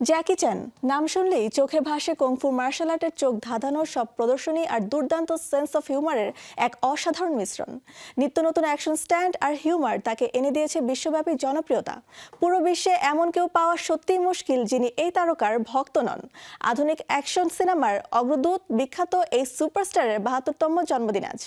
জ্যাকি চ্যান নাম শুনলেই চোখে ভাসে কুংফু মার্শাল আর্টের চোখ ধাঁধানো সব প্রদর্শনী আর দুর্দান্ত সেন্স অফ হিউমারের এক অসাধারণ মিশ্রণ। নিত্য নতুন অ্যাকশন স্ট্যান্ড আর হিউমার তাকে এনে দিয়েছে বিশ্বব্যাপী জনপ্রিয়তা। পুরো বিশ্বে এমন কেউ পাওয়া সত্যিই মুশকিল যিনি এই তারকার ভক্ত নন। আধুনিক অ্যাকশন সিনেমার অগ্রদূত বিখ্যাত এই সুপারস্টারের ৭২তম জন্মদিন আজ।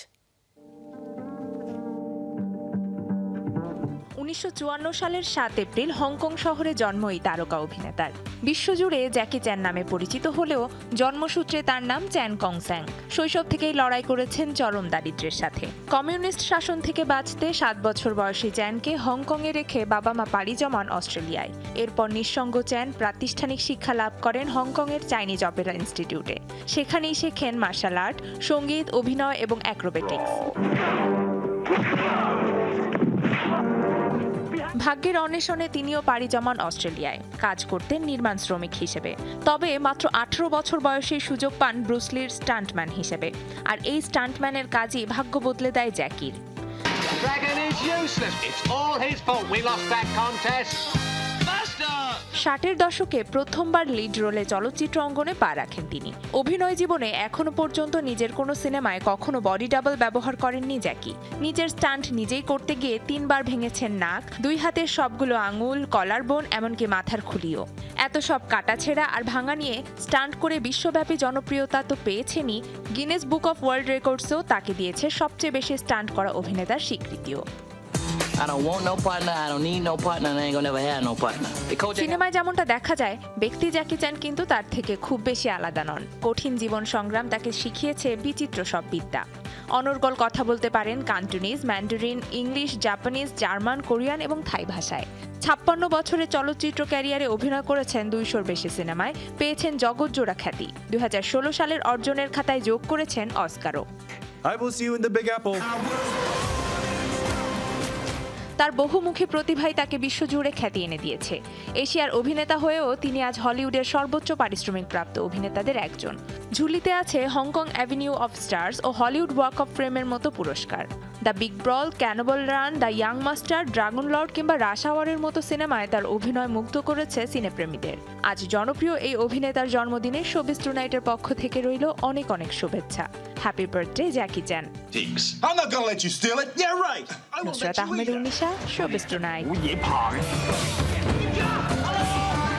১৯৫৪ সালের ৭ এপ্রিল হংকং শহরে জন্ম এই তারকা অভিনেতার। বিশ্বজুড়ে জ্যাকি চ্যান নামে পরিচিত হলেও জন্মসূত্রে তার নাম চ্যান কং স্যাং। শৈশব থেকেই লড়াই করেছেন চরম দারিদ্র্যের সাথে। কমিউনিস্ট শাসন থেকে বাঁচতে ৭ বছর বয়সী চ্যানকে হংকংয়ে রেখে বাবা মা পাড়ি জমান অস্ট্রেলিয়ায়। এরপর নিঃসঙ্গ চ্যান প্রাতিষ্ঠানিক শিক্ষা লাভ করেন হংকংয়ের চাইনিজ অপেরা ইনস্টিটিউটে। সেখানেই শেখেন মার্শাল আর্ট, সঙ্গীত, অভিনয় এবং অ্যাক্রোবেটিক্স। ভাগ্যের অন্বেষণে তিনিও পাড়ি জমান অস্ট্রেলিয়ায়। কাজ করতেন নির্মাণ শ্রমিক হিসেবে। তবে মাত্র ১৮ বছর বয়সে সুযোগ পান ব্রুসলির স্টান্টম্যান হিসেবে। আর এই স্টান্টম্যানের কাজই ভাগ্য বদলে দেয় জ্যাকির। ষাটের দশকে প্রথমবার লিড রোলে চলচ্চিত্র অঙ্গনে পা রাখেন তিনি। অভিনয় জীবনে এখনো পর্যন্ত নিজের কোনো সিনেমায় কখনো বডি ডাবল ব্যবহার করেননি জ্যাকি। নিজের স্টান্ট নিজেই করতে গিয়ে ৩ বার ভেঙেছেন নাক, ২ হাতের সবগুলো আঙুল, কলার বোন, এমনকি মাথার খুলিও। এত সব কাটাছেঁড়া আর ভাঙা নিয়ে স্টান্ট করে বিশ্বব্যাপী জনপ্রিয়তা তো পেয়েছেনই, গিনেস বুক অফ ওয়ার্ল্ড রেকর্ডসও তাকে দিয়েছে সবচেয়ে বেশি স্টান্ট করা অভিনেতার স্বীকৃতিও। সিনেমায় যেমনটা দেখা যায়, ব্যক্তি জ্যাকি চ্যান কিন্তু তার থেকে খুব বেশি আলাদা নন। কঠিন জীবন সংগ্রাম তাকে শিখিয়েছে বিচিত্র সব বিদ্যা। অনর্গল কথা বলতে পারেন Cantonese, Mandarin, English, Japanese, German, Korean এবং থাই ভাষায়। ৫৬ বছরের চলচ্চিত্র ক্যারিয়ারে অভিনয় করেছেন ২০০-র বেশি সিনেমায়, পেয়েছেন জগৎজোড়া খ্যাতি। ২০১৬ সালের অর্জনের খাতায় যোগ করেছেন অস্কারও। তার বহুমুখী প্রতিভাই তাকে বিশ্বজুড়ে খ্যাতি এনে দিয়েছে। এশিয়ার অভিনেতা হয়েও তিনি আজ হলিউডের সর্বোচ্চ পারিশ্রমিক প্রাপ্ত অভিনেতাদের একজন। ঝুলিতে আছে হংকং অ্যাভিনিউ অফ স্টার্স ও হলিউড ওয়াক অফ ফ্রেমের মতো পুরস্কার। The Big Brawl, Cannonball Run, The Young Master, Dragon Lord কিংবা রাশ আওয়ারের মতো সিনেমায় তার অভিনয় মুগ্ধ করেছে সিনেপ্রেমীদের। আজ জনপ্রিয় এই অভিনেতার জন্মদিনে শোবিজ টুনাইটের পক্ষ থেকে রইল অনেক অনেক শুভেচ্ছা। Happy birthday Jackie Chan. Nusrat Ahmed Unisha, showbiz tonight.